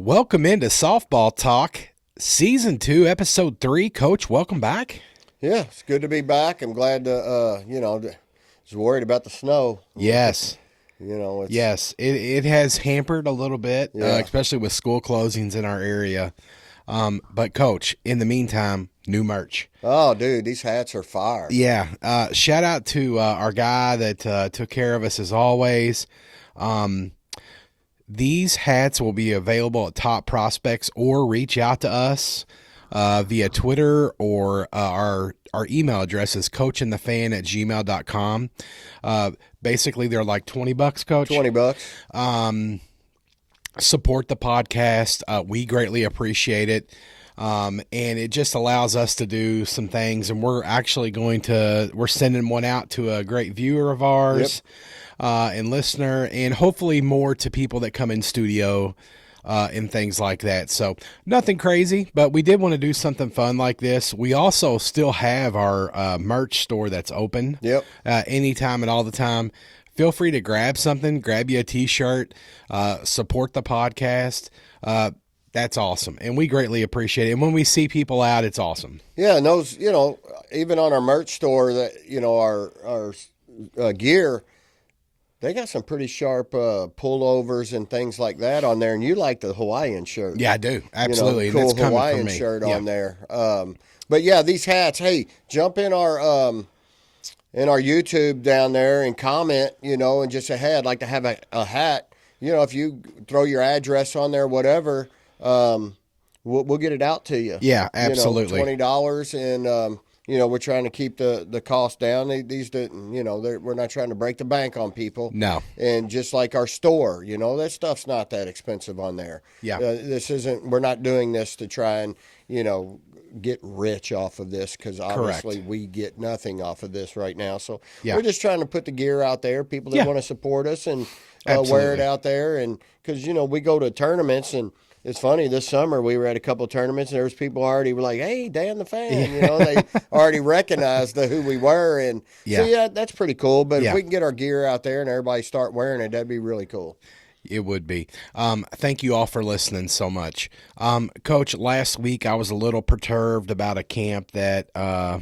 Welcome into Softball Talk, Season 2, Episode 3. Coach, welcome back. Yeah, it's good to be back. I'm glad to, was worried about the snow. Yes. It's, It has hampered a little bit, Yeah. especially with school closings in our area. But, Coach, in the meantime, new merch. Oh, dude, these hats are fire. Yeah. Shout out to our guy that took care of us as always. These hats will be available at Top Prospects, or reach out to us via Twitter, or our email address is coachandthefan@gmail.com. Basically, they're like $20, Coach. $20. Support the podcast. We greatly appreciate it. And it just allows us to do some things. And we're actually we're sending one out to a great viewer of ours. Yep. And listener, and hopefully more to people that come in studio and things like that. So nothing crazy, but we did want to do something fun like this. We also still have our merch store that's open. Yep. Anytime and all the time. Feel free to grab something, grab you a t-shirt, support the podcast. That's awesome. And we greatly appreciate it. And when we see people out, it's awesome. Yeah, and those, even on our merch store, that our gear, they got some pretty sharp pullovers and things like that on there. And you like the Hawaiian shirt. Yeah, I do. Absolutely. Cool and that's coming Hawaiian from me. shirt Yeah. on there. But yeah, these hats, hey, jump in our YouTube down there and comment, and just say, hey, I'd like to have a hat. If you throw your address on there, whatever, we'll get it out to you. Yeah, absolutely. $20, and we're trying to keep the cost down. We're not trying to break the bank on people. No. And just like our store, that stuff's not that expensive on there. Yeah. We're not doing this to try and, get rich off of this, because obviously Correct. we get nothing off of this right now. So Yeah. we're just trying to put the gear out there, people that Yeah. want to support us and Absolutely. wear it out there. And because, we go to tournaments, and it's funny, this summer we were at a couple of tournaments, and there was people already were like, hey, Dan the Fan, they already recognized who we were. And so, yeah, that's pretty cool. But if we can get our gear out there and everybody start wearing it, that'd be really cool. It would be. Thank you all for listening so much. Coach, last week I was a little perturbed about a camp that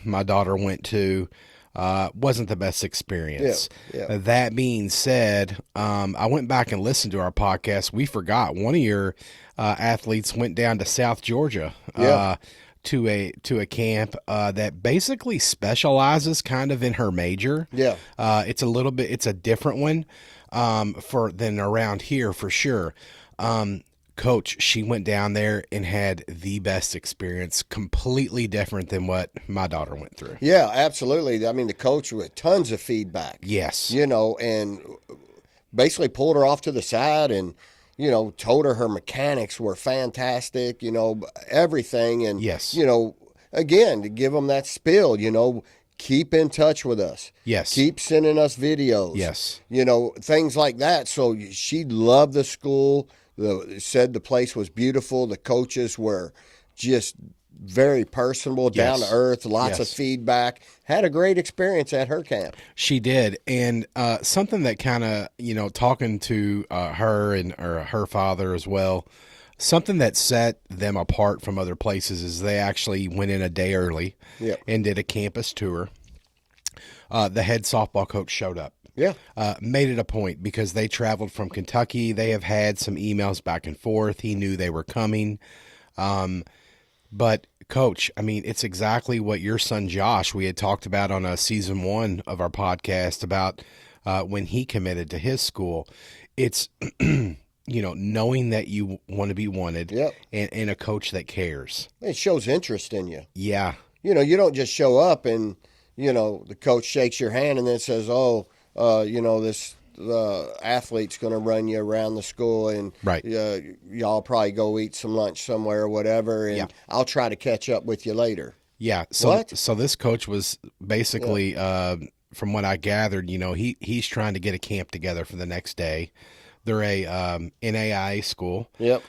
my daughter went to. Wasn't the best experience. Yeah. That being said, I went back and listened to our podcast. We forgot one of your athletes went down to South Georgia to a camp that basically specializes kind of in her major. Yeah. It's a different one than around here for sure. Coach, she went down there and had the best experience, completely different than what my daughter went through. Yeah, absolutely. I mean, the coach with tons of feedback. Yes. And basically pulled her off to the side and, told her mechanics were fantastic, everything. And, Yes. Again, to give them that spill, keep in touch with us. Yes. Keep sending us videos. Yes. Things like that. So she loved the school. Said the place was beautiful. The coaches were just very personable, down to earth, lots of feedback. Had a great experience at her camp. She did. And something that kind of, talking to her and her father as well, something that set them apart from other places is they actually went in a day early and did a campus tour. The head softball coach showed up. Yeah. Made it a point because they traveled from Kentucky. They have had some emails back and forth. He knew they were coming. But Coach, I mean, it's exactly what your son Josh, we had talked about on season 1 of our podcast about when he committed to his school. It's, knowing that you want to be wanted and a coach that cares. It shows interest in you. Yeah. You don't just show up and, the coach shakes your hand and then says, this athlete's going to run you around the school, and y'all probably go eat some lunch somewhere or whatever, and I'll try to catch up with you later. Yeah. So this coach was basically, from what I gathered, he's trying to get a camp together for the next day. They're a NAIA school. Yep.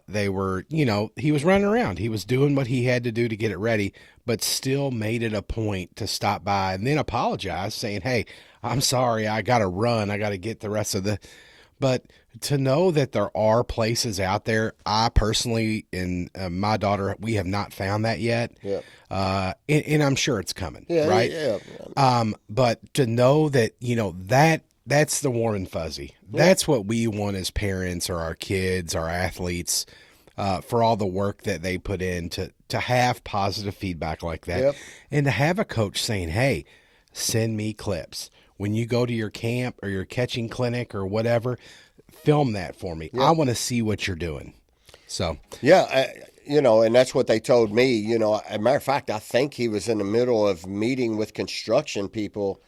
They were, he was running around. He was doing what he had to do to get it ready, but still made it a point to stop by and then apologize, saying, hey, I'm sorry, I got to run. I got to get the rest of the – but To know that there are places out there. I personally and my daughter, we have not found that yet. Yeah. And I'm sure it's coming, Yeah, right? yeah. But to know that, that's the warm and fuzzy. Yeah. That's what we want as parents or our kids, our athletes, for all the work that they put in to have positive feedback like that. Yep. And to have a coach saying, hey, send me clips. When you go to your camp or your catching clinic or whatever, film that for me. I want to see what you're doing. So, yeah, and that's what they told me. As a matter of fact, I think he was in the middle of meeting with construction people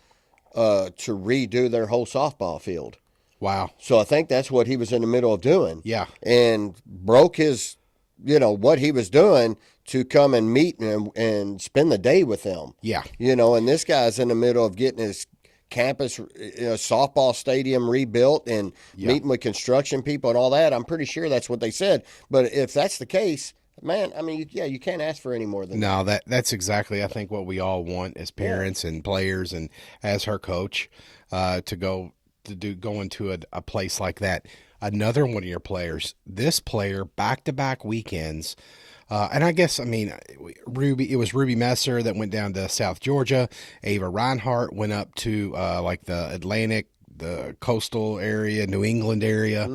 to redo their whole softball field. wow. So I think that's what he was in the middle of doing. Yeah. And broke his, what he was doing to come and meet and spend the day with them. Yeah. And this guy's in the middle of getting his campus softball stadium rebuilt and meeting with construction people and all that. I'm pretty sure that's what they said. But if that's the case, man, I mean, you can't ask for any more than that. No, that's exactly, I think, what we all want as parents and players and as her coach, to go into a place like that. Another one of your players, this player, back-to-back weekends. And I guess, it was Ruby Messer that went down to South Georgia. Ava Reinhart went up to like the Atlantic, the coastal area, New England area.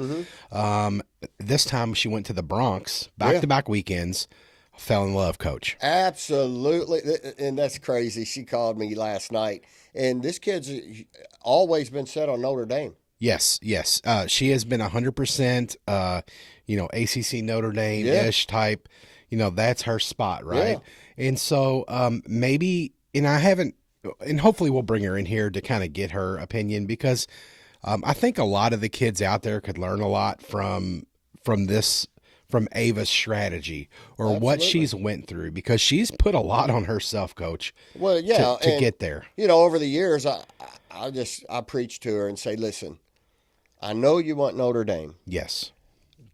This time she went to the Bronx, back-to-back weekends. Fell in love, Coach. Absolutely. And that's crazy. She called me last night. And this kid's always been set on Notre Dame. Yes. She has been 100%, ACC Notre Dame-ish type. That's her spot, right? Yeah. And so maybe, and I haven't, and hopefully we'll bring her in here to kind of get her opinion, because I think a lot of the kids out there could learn a lot from Ava's strategy or what she's went through, because she's put a lot on herself, Coach. Well, yeah, to get there. Over the years, I preach to her and say, listen, I know you want Notre Dame. Yes.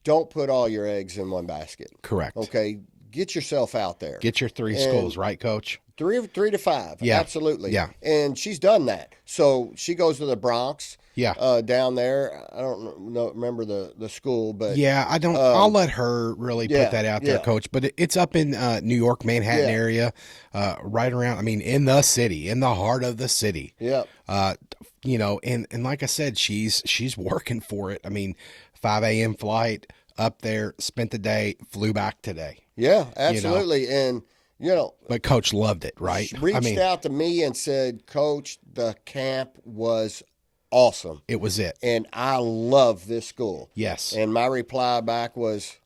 Don't put all your eggs in one basket. Correct. Okay, get yourself out there. Get your three schools, right, Coach? Three to five. Yeah. Absolutely. Yeah. And she's done that. So she goes to the Bronx. Yeah. Down there. I don't remember the school, but yeah, I don't. I'll let her really put that out there, Coach. But it's up in New York, Manhattan area, right around. In the city, in the heart of the city. Yeah. And like I said, she's working for it. 5 a.m. flight up there, spent the day, flew back today. Yeah, absolutely, and. But Coach loved it, right? She reached out to me and said, Coach, the camp was awesome. It was it. And I love this school. Yes. And my reply back was,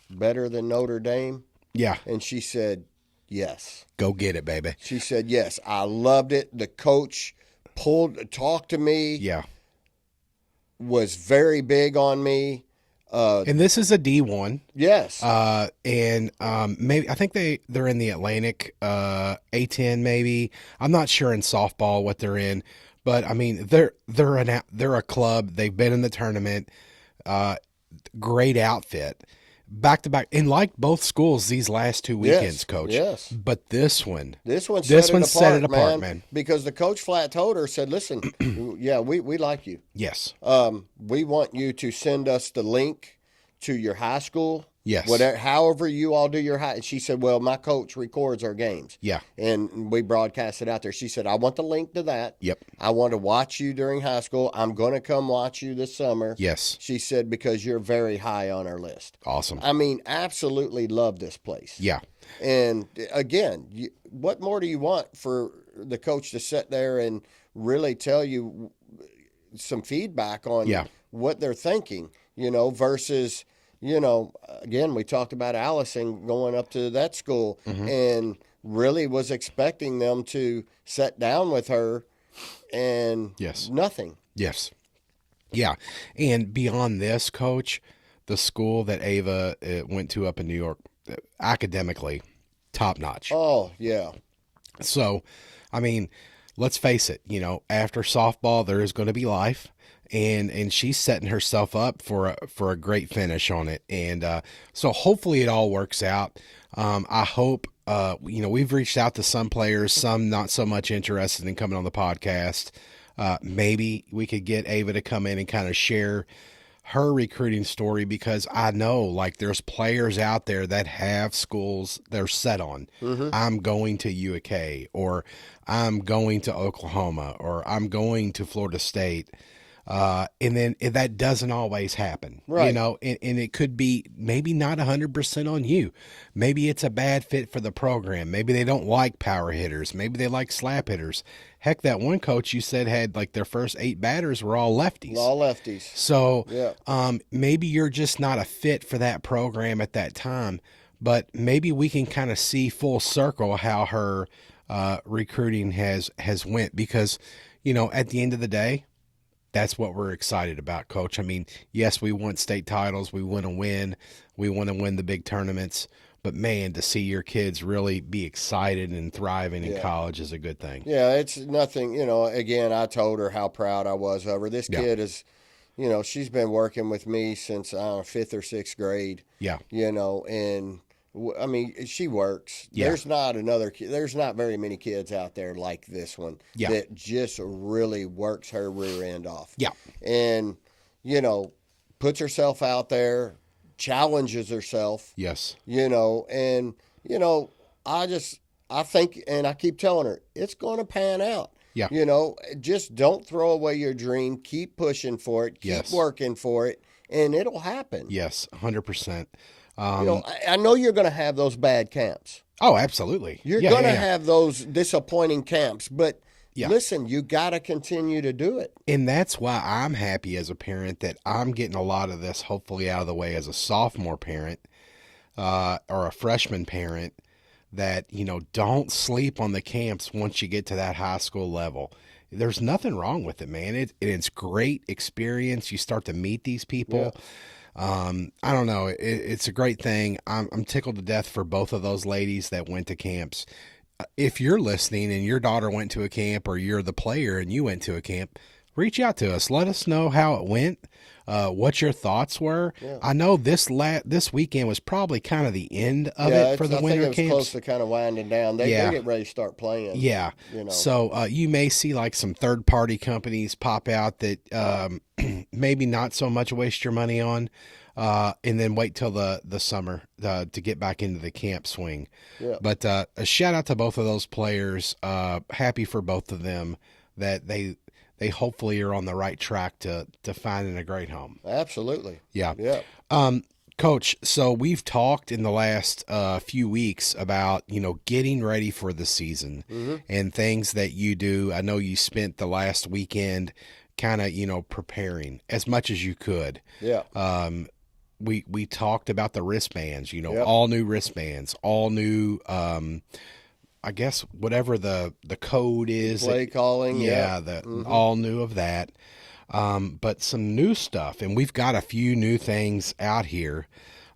better than Notre Dame? Yeah. And she said, yes. Go get it, baby. She said, yes, I loved it. The coach talked to me. Yeah. Was very big on me. And this is a D1. Yes. And maybe I think they're in the Atlantic A10 maybe. I'm not sure in softball what they're in, but they're a club. They've been in the tournament. Great outfit. Back to back, and like both schools these last 2 weekends, Coach. Yes. But this one set it apart, man. Because the coach flat told her, said, listen, yeah, we like you. Yes. We want you to send us the link to your high school. Yes. However you all do your high. And she said, well, my coach records our games. Yeah. And we broadcast it out there. She said, I want the link to that. Yep. I want to watch you during high school. I'm going to come watch you this summer. Yes. She said, because you're very high on our list. Awesome. Absolutely love this place. Yeah. And again, what more do you want for the coach to sit there and really tell you some feedback on what they're thinking, versus, again, we talked about Allison going up to that school and really was expecting them to sit down with her and nothing. Yes. Yeah. And beyond this, Coach, the school that Ava went to up in New York, academically, top notch. Oh, yeah. So, let's face it, after softball, there is going to be life. And she's setting herself up for a great finish on it. And so hopefully it all works out. I hope, we've reached out to some players, some not so much interested in coming on the podcast. Maybe we could get Ava to come in and kind of share her recruiting story, because I know like there's players out there that have schools they're set on. Mm-hmm. I'm going to UK, or I'm going to Oklahoma, or I'm going to Florida State. And then that doesn't always happen, Right. and it could be maybe not 100% on you. Maybe it's a bad fit for the program. Maybe they don't like power hitters. Maybe they like slap hitters. Heck, that one coach you said had like their first 8 batters were all lefties. All lefties. So Yeah. maybe you're just not a fit for that program at that time, but maybe we can kind of see full circle how her recruiting has went, because, at the end of the day, that's what we're excited about, Coach. I mean, yes, we want state titles. We want to win. We want to win the big tournaments. But, man, to see your kids really be excited and thriving in college is a good thing. Yeah, it's nothing. Again, I told her how proud I was of her. This kid is, she's been working with me since, I don't know, 5th or 6th grade. Yeah. And I mean, she works. Yeah. There's not very many kids out there like this one that just really works her rear end off. Yeah. And, puts herself out there, challenges herself. Yes. And, I think, and I keep telling her, it's going to pan out. Yeah. Just don't throw away your dream. Keep pushing for it. Keep working for it, and it'll happen. Yes, 100%. I know you're going to have those bad camps. Oh, absolutely. You're going to have those disappointing camps, but listen, you got to continue to do it. And that's why I'm happy as a parent that I'm getting a lot of this hopefully out of the way as a sophomore parent or a freshman parent, that, don't sleep on the camps once you get to that high school level. There's nothing wrong with it, man. It's great experience. You start to meet these people. Yeah. I don't know. It's a great thing. I'm tickled to death for both of those ladies that went to camps. If you're listening and your daughter went to a camp, or you're the player and you went to a camp, reach out to us. Let us know how it went, what your thoughts were. Yeah. I know this weekend was probably kind of the end of it for the winter camps. I think it was close to kind of winding down. They get ready to start playing. Yeah. So you may see like some third-party companies pop out that maybe not so much waste your money on, and then wait till the summer to get back into the camp swing. Yeah. But a shout out to both of those players. Happy for both of them that they hopefully are on the right track to finding a great home. Absolutely. Yeah. Yeah. Coach, so we've talked in the last few weeks about, getting ready for the season and things that you do. I know you spent the last weekend kind of, preparing as much as you could. Yeah. We talked about the wristbands, all new wristbands, all new, I guess whatever the code is. Play calling. Yeah. All new of that. But some new stuff, and we've got a few new things out here.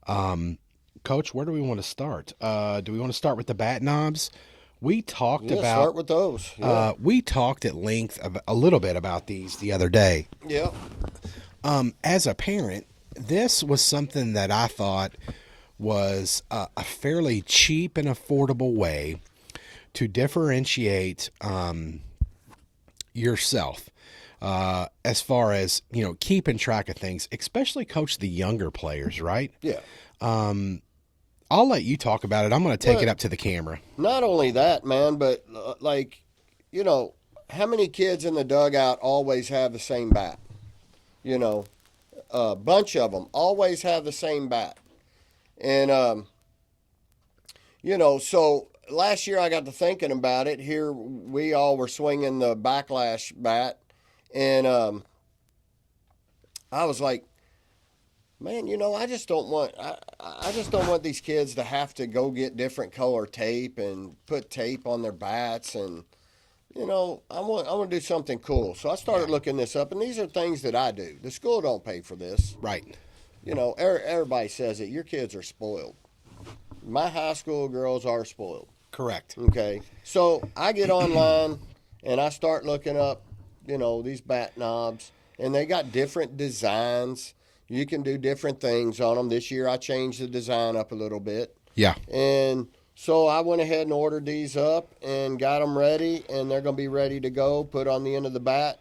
Coach, where do we want to start? Do we want to start with the bat knobs? We talked about start with those. Yeah. We talked at length a little bit about these the other day. Yeah. As a parent, this was something that I thought was a fairly cheap and affordable way to differentiate yourself as far as, keeping track of things, especially, Coach, the younger players, right? Yeah. I'll let you talk about it. I'm going to take it up to the camera. Not only that, man, but how many kids in the dugout always have the same bat? A bunch of them always have the same bat. And, so last year I got to thinking about it. Here we all were swinging the backlash bat. And I was like, man, I just don't want these kids to have to go get different color tape and put tape on their bats. And, I want to do something cool. So I started looking this up, and these are things that I do. The school don't pay for this. Right. Everybody says it. Your kids are spoiled. My high school girls are spoiled. Correct. Okay. So I get online and I start looking up, these bat knobs, and they got different designs. You can do different things on them. This year I changed the design up a little bit. Yeah. And so I went ahead and ordered these up and got them ready, and they're going to be ready to go, put on the end of the bat.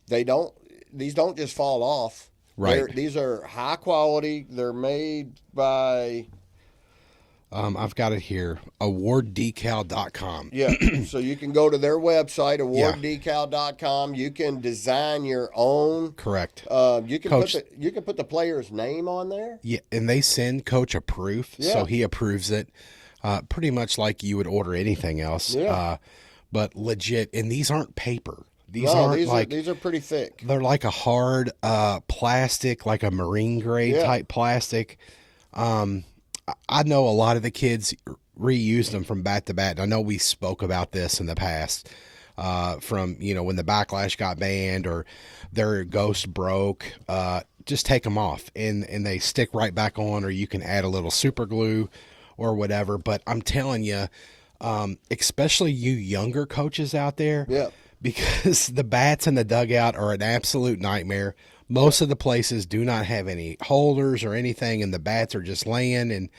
These don't just fall off. Right. These are high quality. They're made by I've got it here. Awarddecal.com. yeah. So you can go to their website, Yeah. awarddecal.com. You can design your own. Correct. You can Coach, put the player's name on there. yeah, and they send Coach a proof, so Yeah. he approves it, pretty much like you would order anything else. Yeah. But legit, and these aren't paper. These No, aren't like these are pretty thick. they're like a hard plastic, like a marine grade Yeah. type plastic. I know a lot of the kids reused them from bat to bat. And I know we spoke about this in the past, from when the backlash got banned or their ghost broke. Just take them off and they stick right back on, or you can add a little super glue or whatever. But I'm telling you, especially you younger coaches out there, Yeah. because the bats in the dugout are an absolute nightmare. Most of the places do not have any holders or anything, and the bats are just laying, and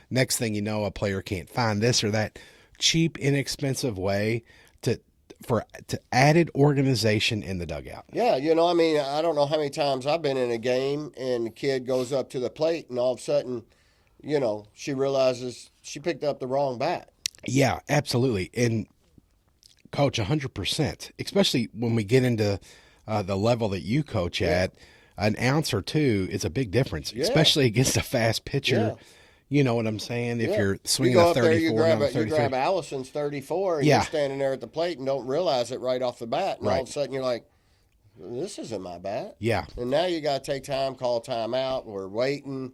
next thing you know, a player can't find this or that. Cheap, inexpensive way to added organization in the dugout. Yeah, I mean, I don't know how many times I've been in a game and the kid goes up to the plate and all of a sudden, she realizes she picked up the wrong bat. Yeah, absolutely. And Coach, 100%, especially when we get into the level that you coach at, an ounce or two is a big difference, especially against a fast pitcher. Yeah. You know what I'm saying? If you're You swinging go a up there, 34, you 33. grab Allison's 34, and Yeah. you're standing there at the plate and don't realize it right off the bat. And all Right. of a sudden you're like, this isn't my bat. Yeah. And now you got to take time, call timeout. We're waiting,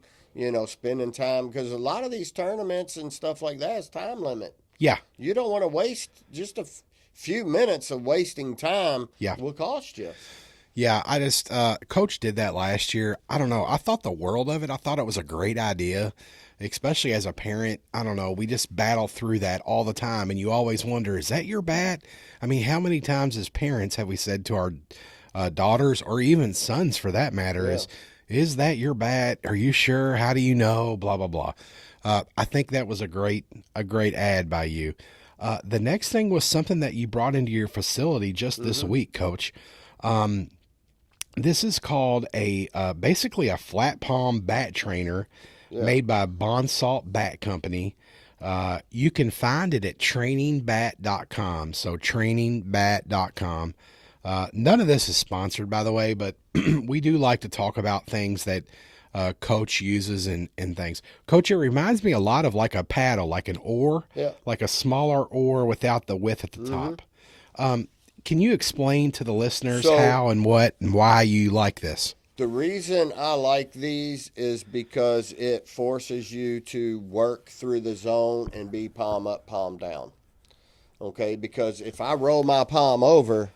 spending time. Because a lot of these tournaments and stuff like that is time limit. Yeah. You don't want to waste just a few minutes of wasting time. Yeah. Will cost you. Yeah, I just Coach did that last year. I don't know. I thought the world of it. I thought it was a great idea, especially as a parent. I don't know. We just battle through that all the time, and you always wonder, is that your bat? I mean, how many times as parents have we said to our daughters or even sons, for that matter, is that your bat? Are you sure? How do you know? Blah blah blah. I think that was a great ad by you. The next thing was something that you brought into your facility just this week, Coach. This is called basically a flat palm bat trainer made by Bonsalt Bat Company. You can find it at trainingbat.com. So trainingbat.com. None of this is sponsored, by the way, but we do like to talk about things that Coach uses and things. Coach, it reminds me a lot of like a paddle, like an oar, like a smaller oar without the width at the top. Can you explain to the listeners how and what and why you like this? The reason I like these is because it forces you to work through the zone and be palm up, palm down. Okay, because if I roll my palm over,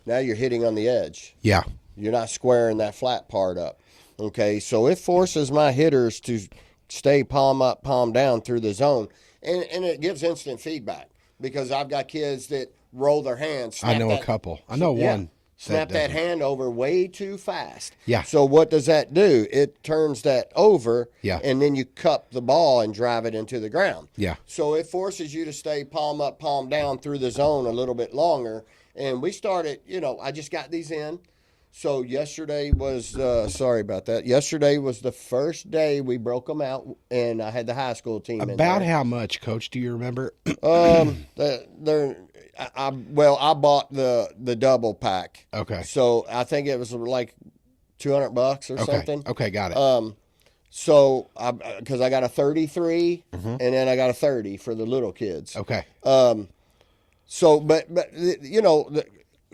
now you're hitting on the edge. Yeah. You're not squaring that flat part up. Okay, so it forces my hitters to stay palm up, palm down through the zone. And it gives instant feedback because I've got kids that roll their hands. I know a couple. I know one. Snap that hand over way too fast. Yeah. So what does that do? It turns that over. Yeah. And then you cup the ball and drive it into the ground. Yeah. So it forces you to stay palm up, palm down through the zone a little bit longer. And we started, I just got these in. So yesterday was, sorry about that. Yesterday was the first day we broke them out, and I had the high school team in there. About how much, Coach, do you remember? I bought the double pack. Okay. So I think it was like $200 or something. Okay, got it. So because I got a 33 and then I got a 30 for the little kids. Okay. So, but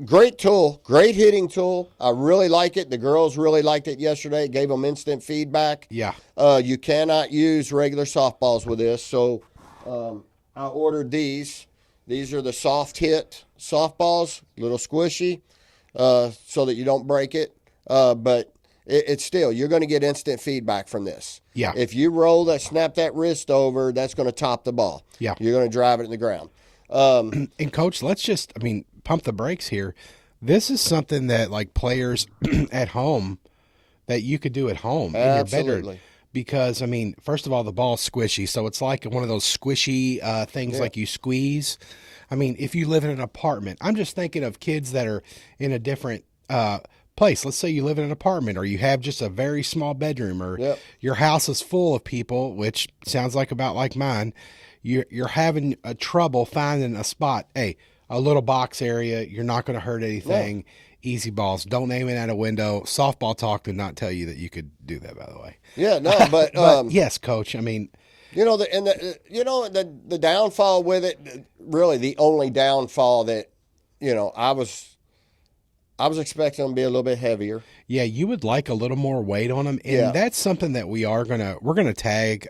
great tool, great hitting tool. I really like it. The girls really liked it yesterday. It gave them instant feedback. Yeah. You cannot use regular softballs with this. So I ordered these. These are the soft hit softballs, little squishy, so that you don't break it. But it's still, you're going to get instant feedback from this. Yeah. If you snap that wrist over, that's going to top the ball. Yeah. You're going to drive it in the ground. And Coach, let's just, pump the brakes here. This is something that like players at home that you could do at home in your bedroom. Because, first of all, the ball's squishy. So it's like one of those squishy things like you squeeze. If you live in an apartment, I'm just thinking of kids that are in a different place. Let's say you live in an apartment, or you have just a very small bedroom, or Yep. your house is full of people, which sounds like about like mine. You're having a trouble finding a spot. Hey, a little box area. You're not going to hurt anything. No. Easy balls. Don't aim it at a window. Softball talk did not tell you that you could do that, by the way. Yeah, no, but But yes, coach. I mean, the downfall with it, really the only downfall that I was expecting them to be a little bit heavier. yeah, you would like a little more weight on them, and that's something that we're gonna tag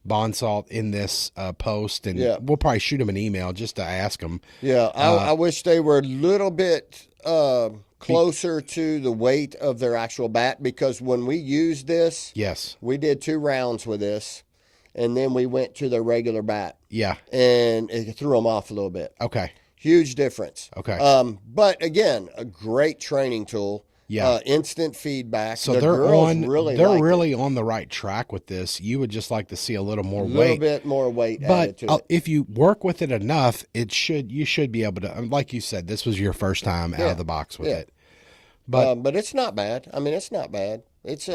Bonsalt in this post, and we'll probably shoot him an email just to ask him. Yeah, I wish they were a little bit closer to the weight of their actual bat, because when we used this, Yes. we did 2 rounds with this, and then we went to their regular bat, Yeah. and it threw them off a little bit. Okay. Huge difference. Okay. But again, a great training tool. Yeah. Instant feedback. So the they're girls on. Really they're liked really it. on the right track with this. You would just like to see a little more A weight, little bit more weight added but to it. if you work with it enough, you should be able to. Like you said, this was your first time out of the box with it. But it's not bad. I mean, it's not bad. It's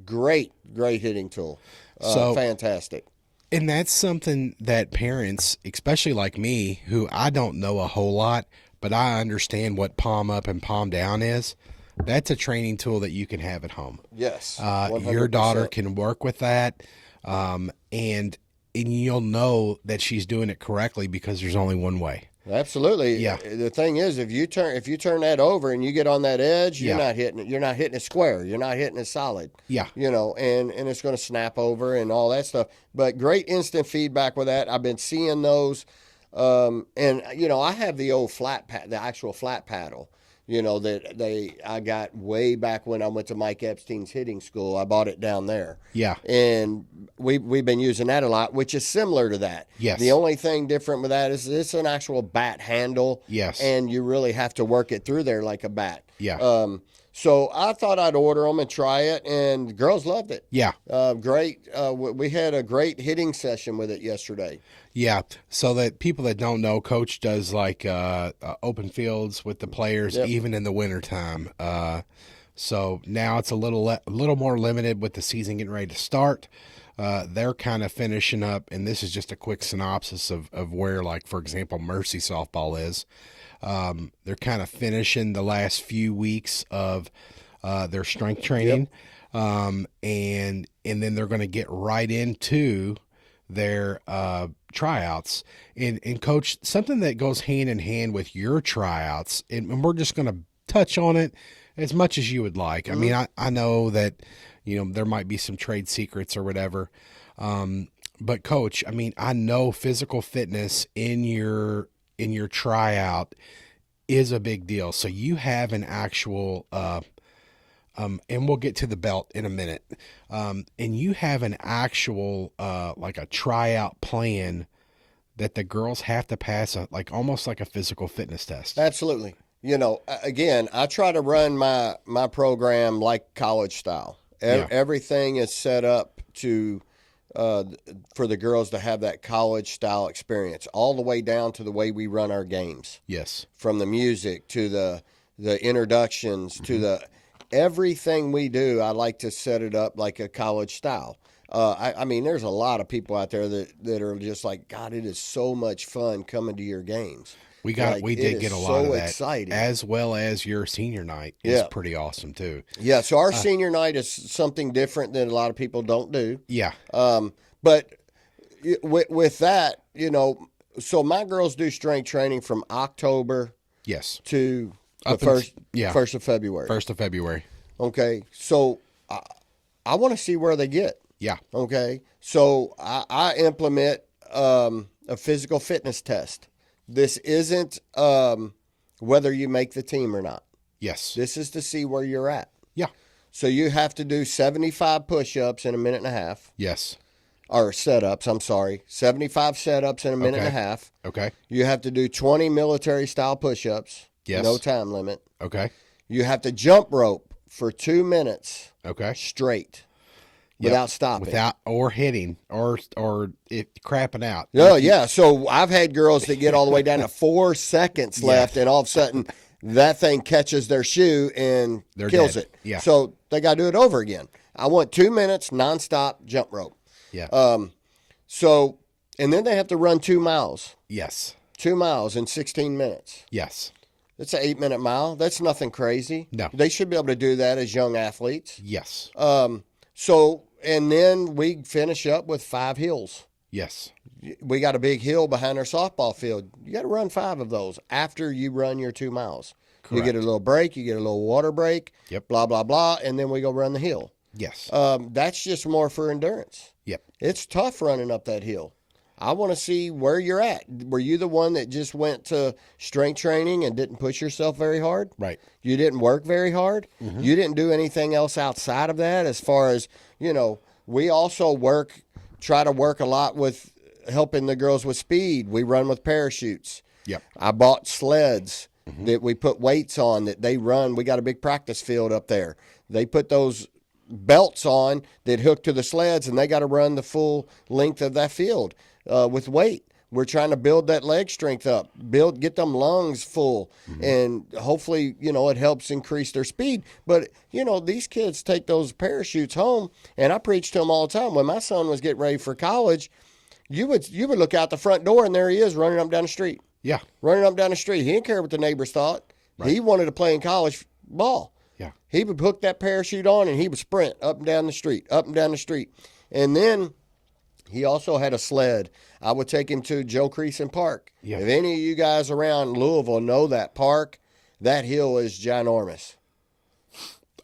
great hitting tool. So Fantastic. And that's something that parents, especially like me, who I don't know a whole lot, but I understand what palm up and palm down is. That's a training tool that you can have at home. Yes. Your daughter can work with that, and you'll know that she's doing it correctly because there's only one way. Absolutely. Yeah. The thing is, if you turn that over and you get on that edge, you're not hitting it. You're not hitting it square. You're not hitting it solid. Yeah. And it's going to snap over and all that stuff. But great instant feedback with that. I've been seeing those, and I have the old the actual flat paddle. That I got way back when I went to Mike Epstein's hitting school. I bought it down there. Yeah. And we've been using that a lot, which is similar to that. Yes. The only thing different with that is it's an actual bat handle. Yes. And you really have to work it through there like a bat. Yeah. So I thought I'd order them and try it, and the girls loved it. Yeah. Great. We had a great hitting session with it yesterday. Yeah, so that people that don't know, Coach does like open fields with the players, even in the wintertime. So now it's a little more limited with the season getting ready to start. They're kind of finishing up, and this is just a quick synopsis of where, like, for example, Mercy softball is. They're kind of finishing the last few weeks of their strength training, and then they're going to get right into their tryouts. And Coach, something that goes hand in hand with your tryouts, and we're just going to touch on it as much as you would like. I mean, I know that there might be some trade secrets or whatever, but Coach, I mean, I know physical fitness in your tryout is a big deal. So you have an actual and we'll get to the belt in a minute. And you have an actual, like a tryout plan that the girls have to pass, almost like a physical fitness test. Absolutely. Again, I try to run my program like college style. Everything is set up to for the girls to have that college style experience, all the way down to the way we run our games. Yes. From the music to the introductions to the everything we do, I like to set it up like a college style. I mean, there's a lot of people out there that are just like, God, it is so much fun coming to your games. We did get a lot of that, exciting. As well as your senior night is pretty awesome too. Yeah, so our senior night is something different that a lot of people don't do. Yeah. But with that, so my girls do strength training from October to the first of February. 1st of February. Okay, so I want to see where they get. Yeah. Okay, so I implement a physical fitness test. This isn't whether you make the team or not. Yes. This is to see where you're at. Yeah. So you have to do 75 push-ups in a minute and a half. Yes. Or setups, I'm sorry. 75 setups in a minute and a half. Okay. You have to do 20 military-style push-ups. Yes. No time limit. Okay. You have to jump rope for 2 minutes. Okay. Straight. Without stopping. Without or hitting or it crapping out. Yeah. So I've had girls that get all the way down to 4 seconds left, and all of a sudden that thing catches their shoe and They're kills dead. it. Yeah. So they got to do it over again. I want 2 minutes nonstop jump rope. Yeah. So, and then they have to run 2 miles. Yes. 2 miles in 16 minutes. Yes. It's an 8-minute mile. That's nothing crazy. No. They should be able to do that as young athletes. Yes. So, and then we finish up with 5 hills. Yes. We got a big hill behind our softball field. You got to run 5 of those after you run your 2 miles. Correct. You get a little break, you get a little water break, Yep. blah, blah, blah, and then we go run the hill. Yes. That's just more for endurance. Yep. It's tough running up that hill. I want to see where you're at. Were you the one that just went to strength training and didn't push yourself very hard? Right. You didn't work very hard? Mm-hmm. You didn't do anything else outside of that as far as, we also try to work a lot with helping the girls with speed. We run with parachutes. Yep. I bought sleds that we put weights on that they run. We got a big practice field up there. They put those belts on that hook to the sleds, and they got to run the full length of that field with weight. We're trying to build that leg strength up, get them lungs full, and hopefully, it helps increase their speed. But, these kids take those parachutes home, and I preach to them all the time. When my son was getting ready for college, you would look out the front door, and there he is running up down the street. Yeah. Running up down the street. He didn't care what the neighbors thought. Right. He wanted to play in college ball. Yeah. He would hook that parachute on, and he would sprint up and down the street, up and down the street. And then he also had a sled. I would take him to Joe Creason Park. Yeah. If any of you guys around Louisville know that park, that hill is ginormous.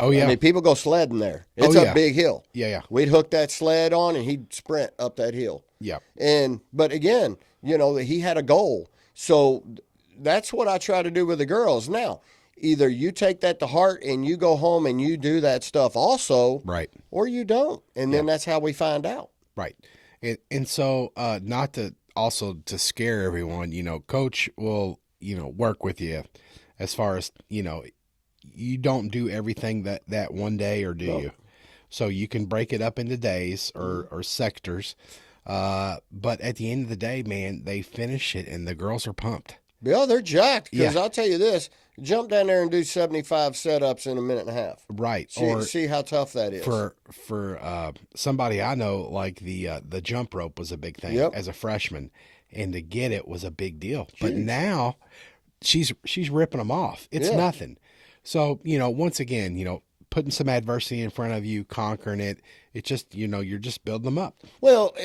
Oh, yeah. I mean, people go sledding there. It's a big hill. Yeah, yeah. We'd hook that sled on, and he'd sprint up that hill. Yeah. But again, he had a goal. So that's what I try to do with the girls. Now, either you take that to heart and you go home and you do that stuff also, right, or you don't. And then that's how we find out. Right. And so not to also to scare everyone, coach will, work with you as far as, you don't do everything that one day, or do you? So you can break it up into days or sectors. But at the end of the day, man, they finish it and the girls are pumped. Yeah, they're jacked. Because I'll tell you this, jump down there and do 75 setups in a minute and a half. Right. See how tough that is. For somebody I know, like the jump rope was a big thing as a freshman, and to get it was a big deal. Jeez. But now she's ripping them off. It's nothing. So, once again, putting some adversity in front of you, conquering it, it's just, you're just building them up. Well,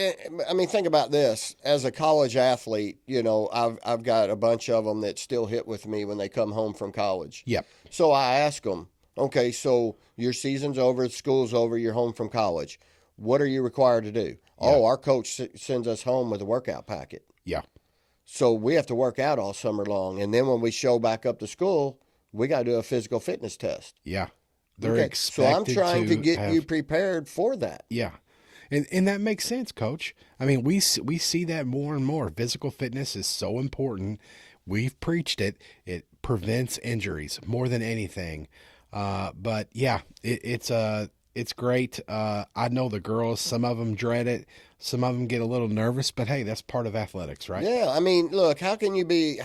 I mean, think about this. As a college athlete, I've got a bunch of them that still hit with me when they come home from college. Yep. So I ask them, okay, so your season's over, school's over, you're home from college. What are you required to do? Yeah. Oh, our coach sends us home with a workout packet. Yeah. So we have to work out all summer long. And then when we show back up to school, we got to do a physical fitness test. Yeah. They're expected. So I'm trying to get you prepared for that. Yeah. And that makes sense, Coach. I mean, we see that more and more. Physical fitness is so important. We've preached it. It prevents injuries more than anything. But yeah, it's great. I know the girls, some of them dread it. Some of them get a little nervous, but hey, that's part of athletics, right? Yeah. I mean, look, how can you be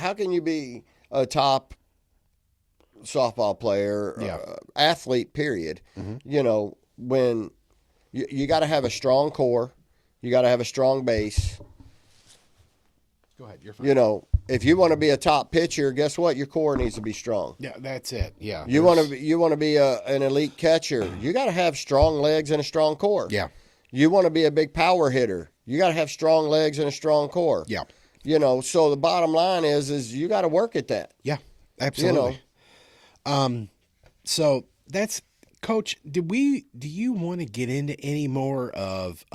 a top softball player, athlete, period? Mm-hmm. When you got to have a strong core, you got to have a strong base. Go ahead. You're fine. If you want to be a top pitcher, guess what? Your core needs to be strong. Yeah, that's it. Yeah. You want to be an elite catcher. You got to have strong legs and a strong core. Yeah. You want to be a big power hitter. You got to have strong legs and a strong core. Yeah. So the bottom line is you got to work at that. Yeah, absolutely. So that's, Coach, do you want to get into any more of,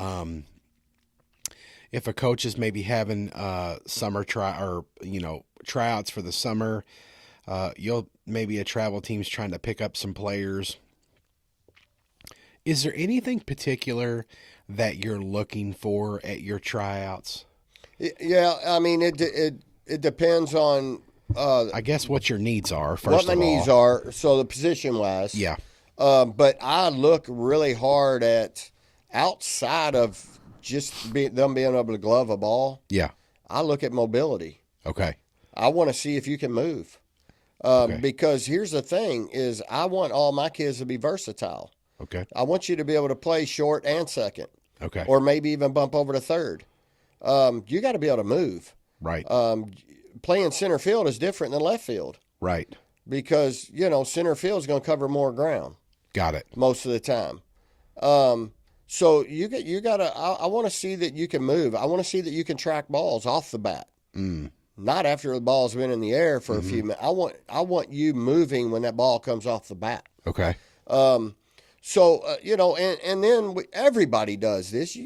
if a coach is maybe having summer tryouts for the summer, maybe a travel team's trying to pick up some players. Is there anything particular that you're looking for at your tryouts? Yeah, I mean it depends on I guess what your needs are first. What my needs are, so the position wise. Yeah. But I look really hard at outside of just them being able to glove a ball. Yeah. I look at mobility. Okay. I want to see if you can move. Okay. Because here's the thing: is I want all my kids to be versatile. Okay. I want you to be able to play short and second, Okay. or maybe even bump over to third. You got to be able to move. Right. Playing center field is different than left field Right. because center field is going to cover more ground Got it. most of the time. So you got to. I want to see that you can move. I want to see that you can track balls off the bat. Not after the ball's been in the air for a few minutes. I want you moving when that ball comes off the bat. Okay. And then everybody does this.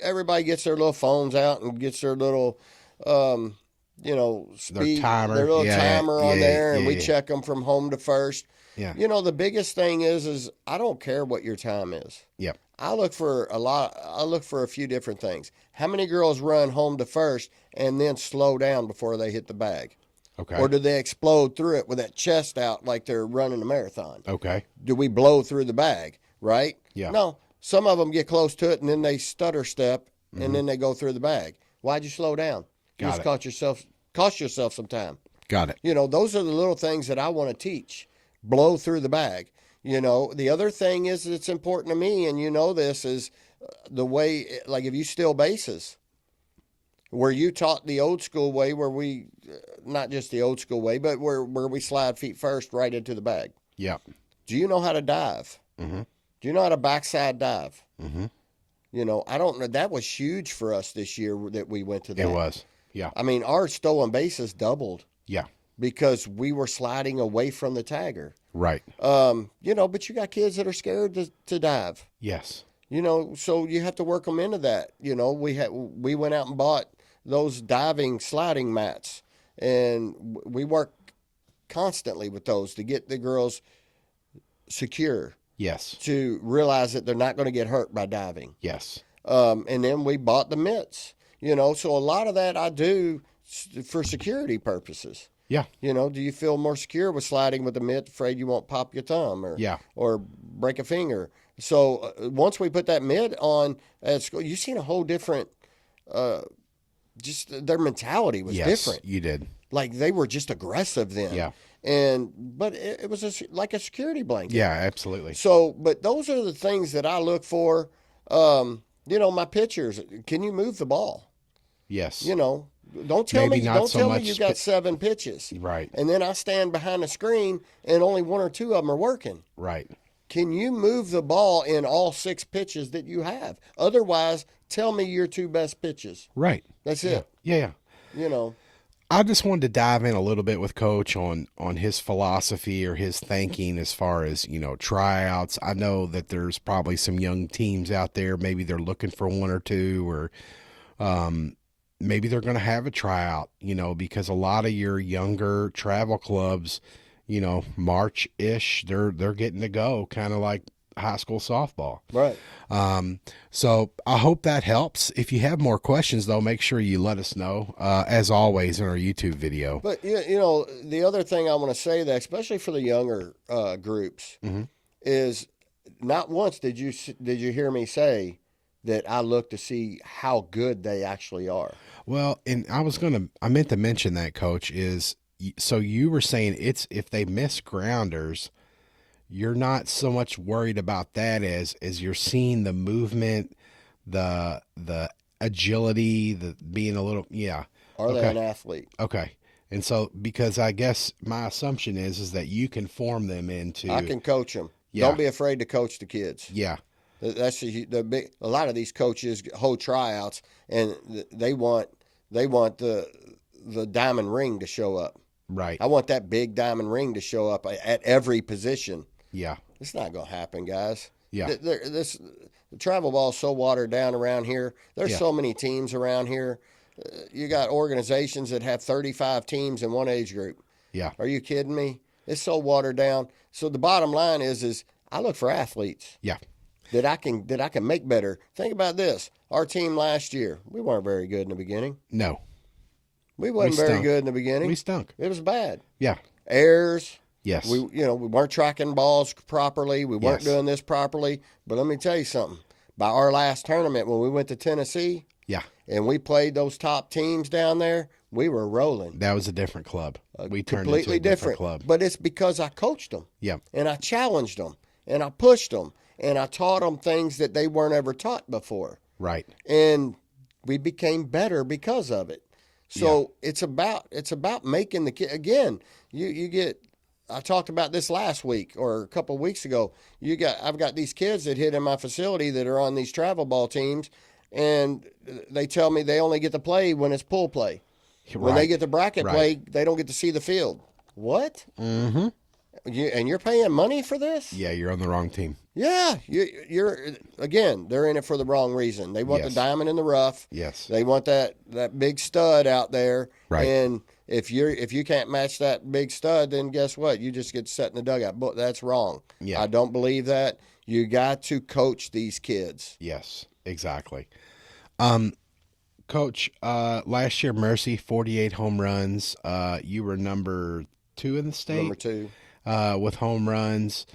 Everybody gets their little phones out and gets their little, speed, their little timer on there, and we check them from home to first. Yeah. The biggest thing is I don't care what your time is. Yep. I look for a few different things. How many girls run home to first and then slow down before they hit the bag? Okay. Or do they explode through it with that chest out like they're running a marathon? Okay. Do we blow through the bag, right? Yeah. No, some of them get close to it and then they stutter step and then they go through the bag. Why'd you slow down? You just cost yourself some time. Got it. Those are the little things that I want to teach. Blow through the bag. The other thing is that's important to me, and this, is the way, like if you steal bases, where you taught the old school way, where we, not just the old school way, but where we slide feet first right into the bag. Yeah. Do you know how to dive? Mm-hmm. Do you know how to backside dive? Mm-hmm. I don't know. That was huge for us this year that we went to that. It was. Yeah. I mean, our stolen bases doubled. Yeah. Because we were sliding away from the tagger. Right. But you got kids that are scared to dive. Yes. So you have to work them into that. We went out and bought those diving sliding mats, and we work constantly with those to get the girls secure. Yes. To realize that they're not going to get hurt by diving. Yes. And then we bought the mitts. So a lot of that I do for security purposes. Yeah. Do you feel more secure with sliding with a mitt, afraid you won't pop your thumb or break a finger? So once we put that mitt on at school, you've seen a whole different, just their mentality was different. You did. Like they were just aggressive then. Yeah. But it was like a security blanket. Yeah, absolutely. So, but those are the things that I look for. My pitchers, can you move the ball? Yes. Don't tell Maybe me. not Don't so tell much me you got 7 pitches. Right. And then I stand behind the screen, and only 1 or 2 of them are working. Right. Can you move the ball in all 6 pitches that you have? Otherwise, tell me your 2 best pitches. Right. That's it. Yeah. I just wanted to dive in a little bit with Coach on his philosophy or his thinking as far as, tryouts. I know that there's probably some young teams out there. Maybe they're looking for 1 or 2, or maybe they're going to have a tryout, because a lot of your younger travel clubs, March-ish, they're getting to go, kind of like high school softball. Right. So I hope that helps. If you have more questions, though, make sure you let us know, as always, in our YouTube video. But, the other thing I want to say that, especially for the younger groups, is not once did you hear me say that I look to see how good they actually are. Well, and I meant to mention that, Coach, so you were saying if they miss grounders, you're not so much worried about that as you're seeing the movement, the agility, the being a little, Are they an athlete? Okay. And so, because I guess my assumption is that you can form them into. I can coach them. Yeah. Don't be afraid to coach the kids. Yeah. That's the big. A lot of these coaches hold tryouts, and they want the diamond ring to show up. Right. I want that big diamond ring to show up at every position. Yeah. It's not going to happen, guys. Yeah. The travel ball is so watered down around here. There's so many teams around here. You got organizations that have 35 teams in one age group. Yeah. Are you kidding me? It's so watered down. So the bottom line is I look for athletes. Yeah. That I can make better. Think about this. Our team last year, we weren't very good in the beginning. No. We wasn't very good in the beginning. We stunk. It was bad. Yeah. Errors. Yes. We weren't tracking balls properly. We weren't doing this properly. But let me tell you something. By our last tournament when we went to Tennessee, yeah, and we played those top teams down there, we were rolling. That was a different club. We turned into Completely a different different. club. But it's because I coached them. Yeah. And I challenged them. And I pushed them. And I taught them things that they weren't ever taught before. Right. And we became better because of it. So it's about making the kid, again, you get, I talked about this last week or a couple of weeks ago. I've got these kids that hit in my facility that are on these travel ball teams, and they tell me they only get to play when it's pool play. Right. When they get to bracket play, they don't get to see the field. What? Mm-hmm. And you're paying money for this? Yeah, you're on the wrong team. Yeah, you're again. They're in it for the wrong reason. They want the diamond in the rough. Yes, they want that big stud out there. Right. And if you can't match that big stud, then guess what? You just get set in the dugout. But that's wrong. Yeah, I don't believe that. You got to coach these kids. Yes, exactly. Coach, last year Mercy 48 home runs. You were number 2 in the state. Number 2 with home runs.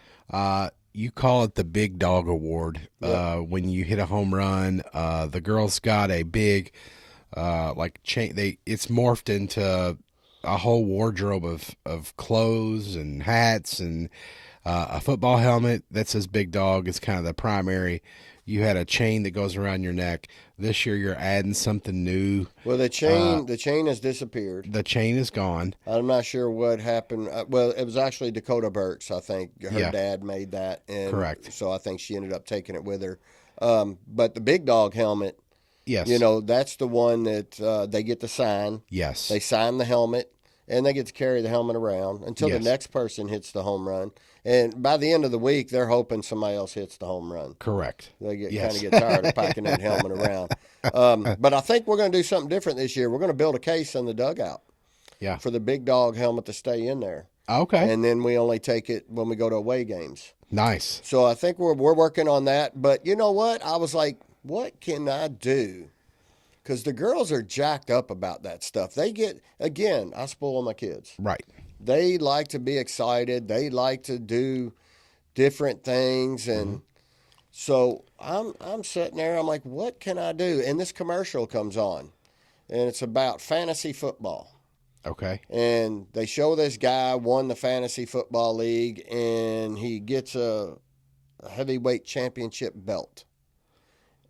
You call it the Big Dog Award. Yep. When you hit a home run, the girls got a big chain. It's morphed into a whole wardrobe of clothes and hats and a football helmet that says Big Dog is kind of the primary. You had a chain that goes around your neck. This year you're adding something new. Well, the chain has disappeared. The chain is gone. I'm not sure what happened. Well, it was actually Dakota Burks, I think. Her dad made that. And correct. So I think she ended up taking it with her. But the Big Dog helmet, yes, that's the one that they get to sign. Yes. They sign the helmet, and they get to carry the helmet around until the next person hits the home run. And by the end of the week, they're hoping somebody else hits the home run. Correct. They kind of get tired of packing that helmet around. But I think we're going to do something different this year. We're going to build a case in the dugout. Yeah. For the Big Dog helmet to stay in there. Okay. And then we only take it when we go to away games. Nice. So I think we're working on that. But you know what? I was like, what can I do? Because the girls are jacked up about that stuff. They get, again, I spoil my kids. Right. They like to be excited. They like to do different things. And so I'm sitting there. I'm like, what can I do? And this commercial comes on. And it's about fantasy football. Okay. And they show this guy won the fantasy football league, and he gets a heavyweight championship belt.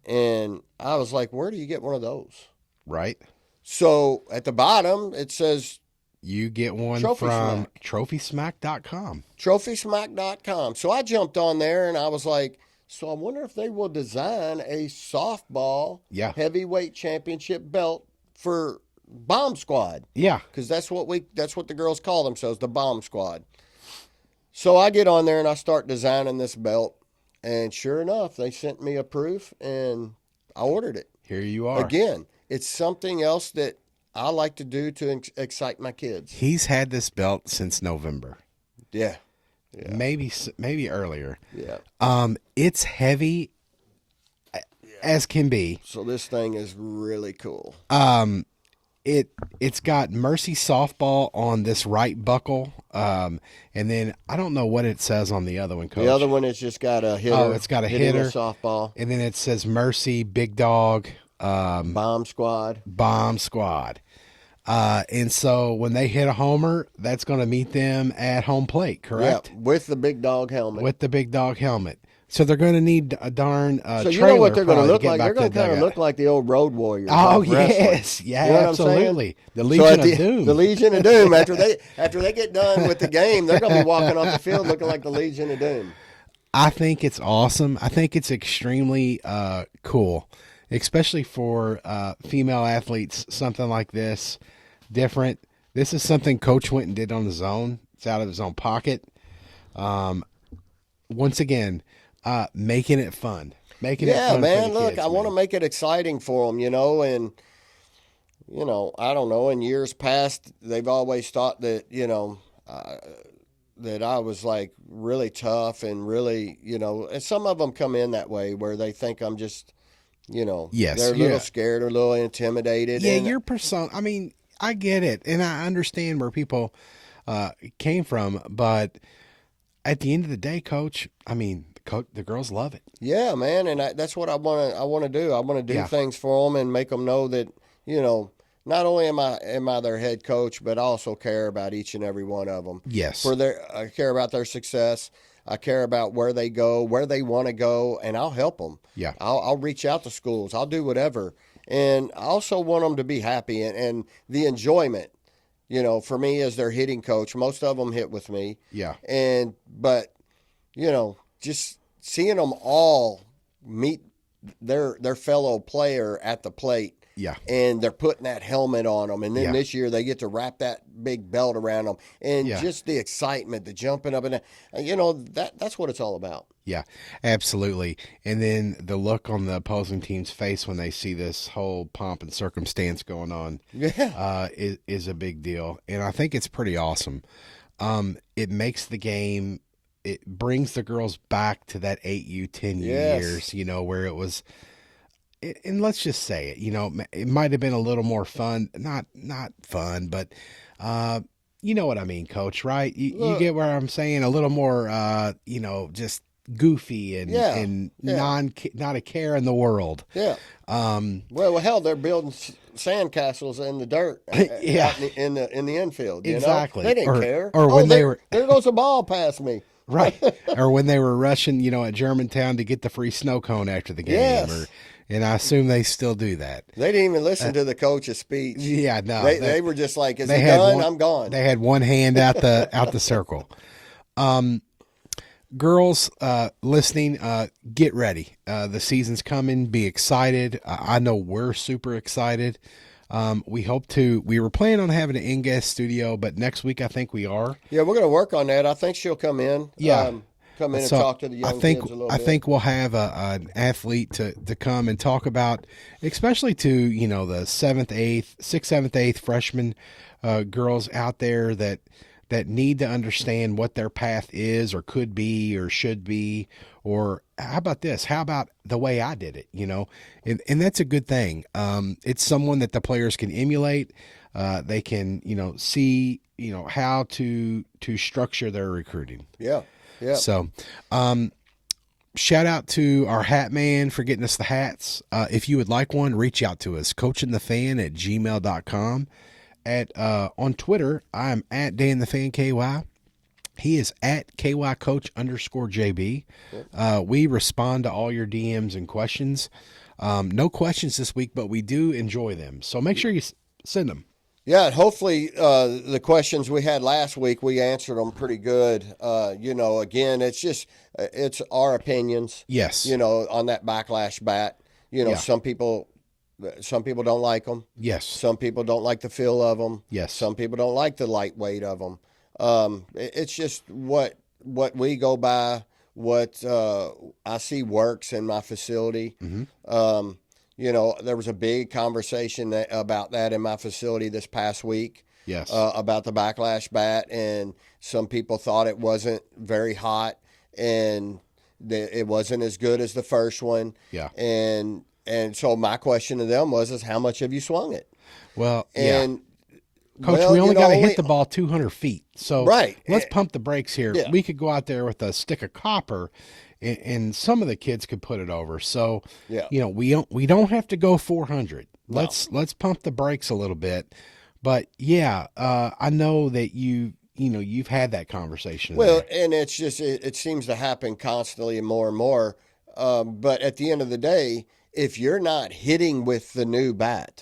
And I was like, where do you get one of those? Right. So at the bottom, it says you get one Trophy from Smack. TrophySmack.com. TrophySmack.com. So I jumped on there, and I was like, so I wonder if they will design a softball heavyweight championship belt for Bomb Squad. Yeah. Because that's what the girls call themselves, the Bomb Squad. So I get on there and I start designing this belt. And sure enough, they sent me a proof and I ordered it. Here you are. Again, it's something else that I like to do to excite my kids. He's had this belt since November. Yeah. Maybe earlier. Yeah. It's heavy as can be. So this thing is really cool. It's got Mercy softball on this right buckle, and then I don't know what it says on the other one, Coach. The other one has just got a hitter. Oh, it's got a hitter, softball, and then it says Mercy Big Dog Bomb Squad. And so when they hit a homer, that's going to meet them at home plate, correct? Yeah, with the Big Dog helmet. With the Big Dog helmet. So they're going to need a darn so trailer. You know what they're going to look like? They're going to kind of look like the old Road Warriors. Oh yes, yeah, you know absolutely. The Legion of Doom. The Legion of Doom. After they get done with the game, they're going to be walking off the field looking like the Legion of Doom. I think it's awesome. I think it's extremely cool, especially for female athletes. Something like this, different. This is something Coach went and did on his own. It's out of his own pocket. Once again. Making it fun. Making it fun. Man, for the look, kids, I want to make it exciting for them, and, I don't know, in years past, they've always thought that, that I was like really tough and really, and some of them come in that way where they think I'm just, yes, they're a little scared or a little intimidated. Yeah, and your persona, I mean, I get it. And I understand where people came from, but at the end of the day, Coach, I mean, the girls love it. Yeah, man, and that's what I want to do. I want to do things for them and make them know that not only am I their head coach, but I also care about each and every one of them. Yes. I care about their success. I care about where they go, where they want to go, and I'll help them. Yeah. I'll reach out to schools. I'll do whatever. And I also want them to be happy and the enjoyment. For me as their hitting coach, most of them hit with me. Yeah. But just seeing them all meet their fellow player at the plate. Yeah. And they're putting that helmet on them. And then this year they get to wrap that big belt around them. And just the excitement, the jumping up and down. That's what it's all about. Yeah, absolutely. And then the look on the opposing team's face when they see this whole pomp and circumstance going on is a big deal. And I think it's pretty awesome. It makes the game, it brings the girls back to that 8U, 10U years, where it was, and let's just say it, it might have been a little more fun, not fun, but you know what I mean, Coach, right? You get where I'm saying, a little more, just goofy and not a care in the world. Yeah. Well, hell, they're building sandcastles in the dirt. Out in the infield. Exactly. They didn't care. Or when there goes a ball past me. Right. Or when they were rushing, at Germantown to get the free snow cone after the game. Yes. And I assume they still do that. They didn't even listen to the coach's speech. Yeah, no. They were just like, "Is it done? I'm gone." They had one hand out the circle. Girls listening, get ready. The season's coming. Be excited. I know we're super excited. We were planning on having an in-guest studio, but next week I think we are. Yeah, we're going to work on that. I think she'll come in. Yeah. Come in and talk to the young kids a little bit. I think we'll have an athlete to come and talk about, especially to, the 6th, 7th, 8th freshman girls out there that need to understand what their path is or could be or should be, or how about this? How about the way I did it, And that's a good thing. It's someone that the players can emulate. They can, see, how to structure their recruiting. Yeah. Yeah. So, shout out to our hat man for getting us the hats. If you would like one, reach out to us, coachandthefan@gmail.com. On Twitter, I'm at DanTheFanKY. He is at KYCoach_JB. We respond to all your DMs and questions. No questions this week, but we do enjoy them. So make sure you send them. Yeah, and hopefully the questions we had last week, we answered them pretty good. Again, it's our opinions. Yes. On that backlash bat. Some people don't like them. Yes. Some people don't like the feel of them. Yes. Some people don't like the lightweight of them. It's just what we go by, what I see works in my facility. Mm-hmm. There was a big conversation about that in my facility this past week. Yes. About the backlash bat, and some people thought it wasn't very hot, and it wasn't as good as the first one. Yeah. And so my question to them is how much have you swung it? Well, and Coach, we only got to hit the ball 200 feet. So let's pump the brakes here. Yeah. We could go out there with a stick of copper, and some of the kids could put it over. So, we don't have to go 400. No. Let's pump the brakes a little bit. But I know that you've had that conversation. Well, and it's just it seems to happen constantly and more. But at the end of the day, if you're not hitting with the new bat,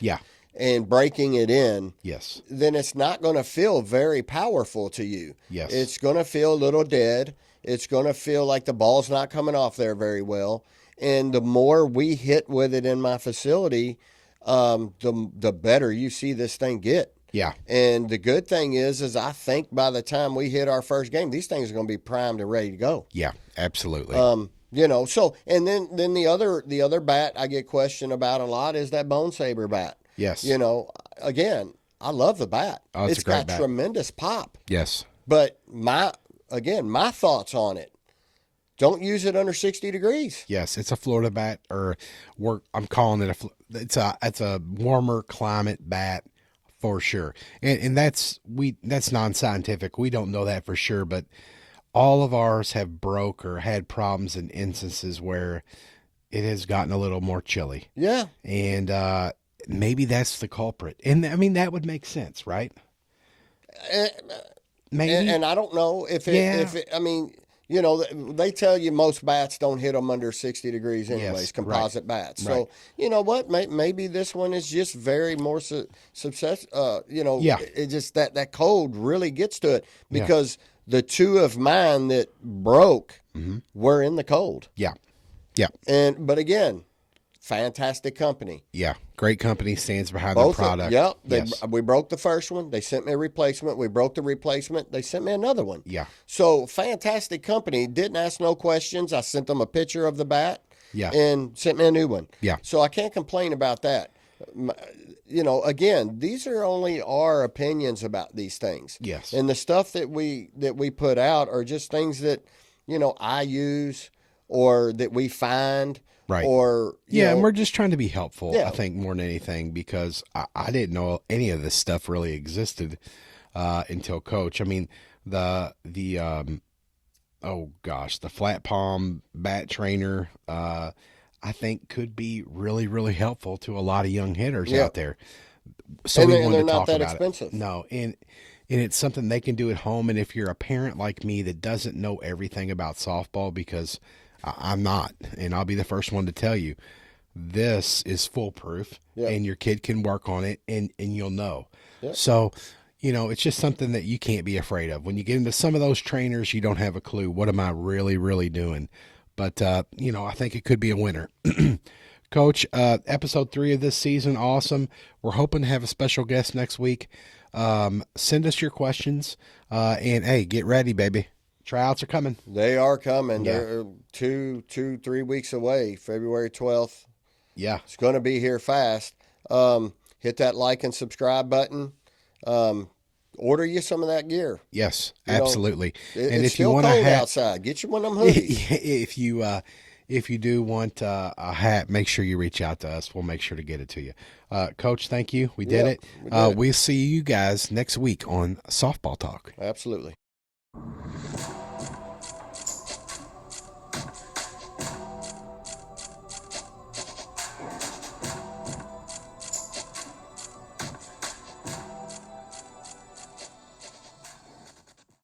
and breaking it in, yes, then it's not going to feel very powerful to you. Yes. It's going to feel a little dead. It's going to feel like the ball's not coming off there very well. And the more we hit with it in my facility, the better you see this thing get. Yeah. And the good thing is I think by the time we hit our first game, these things are going to be primed and ready to go. Yeah, absolutely. So and then the other bat I get questioned about a lot is that Bone Saber bat. Yes. Again, I love the bat. Oh, it's got bat. tremendous pop. Yes. But my thoughts on it, don't use it under 60 degrees. Yes, it's a Florida bat, I'm calling it it's a warmer climate bat for sure. And that's non-scientific. We don't know that for sure, but all of ours have broke or had problems in instances where it has gotten a little more chilly. Yeah. And maybe that's the culprit. And I mean, that would make sense, right? Maybe. And I don't know Yeah. I mean, you know, they tell you most bats don't hit them under 60 degrees anyways, Yes. Right. composite bats. Right. So, you know what? Maybe this one is just very more success. You know, Yeah. it just that cold really gets to it Yeah. because the two of mine that broke were in the cold. Yeah. Yeah. But again, fantastic company. Yeah. Great company stands behind the product. Yep. Yes. We broke the first one. They sent me a replacement. We broke the replacement. They sent me another one. Yeah. So fantastic company. Didn't ask no questions. I sent them a picture of the bat. Yeah. And sent me a new one. Yeah. So I can't complain about that. You know, again, these are only our opinions about these things. Yes. And the stuff that we put out are just things that, you know, I use or that we find. Right. Or yeah, know, and we're just trying to be helpful, Yeah. I think, more than anything, because I didn't know any of this stuff really existed until Coach. I mean, the oh gosh, the flat palm bat trainer, I think could be really, really helpful to a lot of young hitters Yeah. out there. So And we they're wanted to not talk that about expensive. it. No, and it's something they can do at home. And if you're a parent like me that doesn't know everything about softball, because I'm not, and I'll be the first one to tell you, this is foolproof, Yep. and your kid can work on it, and you'll know. Yep. So, you know, it's just something that you can't be afraid of. When you get into some of those trainers, you don't have a clue. What am I really, really doing? But, you know, I think it could be a winner. Coach, episode 3 of this season, awesome. We're hoping to have a special guest next week. Send us your questions, and, hey, get ready, baby. Tryouts are coming. They are coming. Yeah. They're 3 weeks away, February 12th. Yeah. It's going to be here fast. Hit that like and subscribe button. Order you some of that gear. Yes, You know, absolutely. It's and if still you want a cold hat, outside. Get you one of them hoodies. if you do want a hat, make sure you reach out to us. We'll make sure to get it to you. Coach, thank you. We did Yep, it. we did it. We'll see you guys next week on Softball Talk. Absolutely.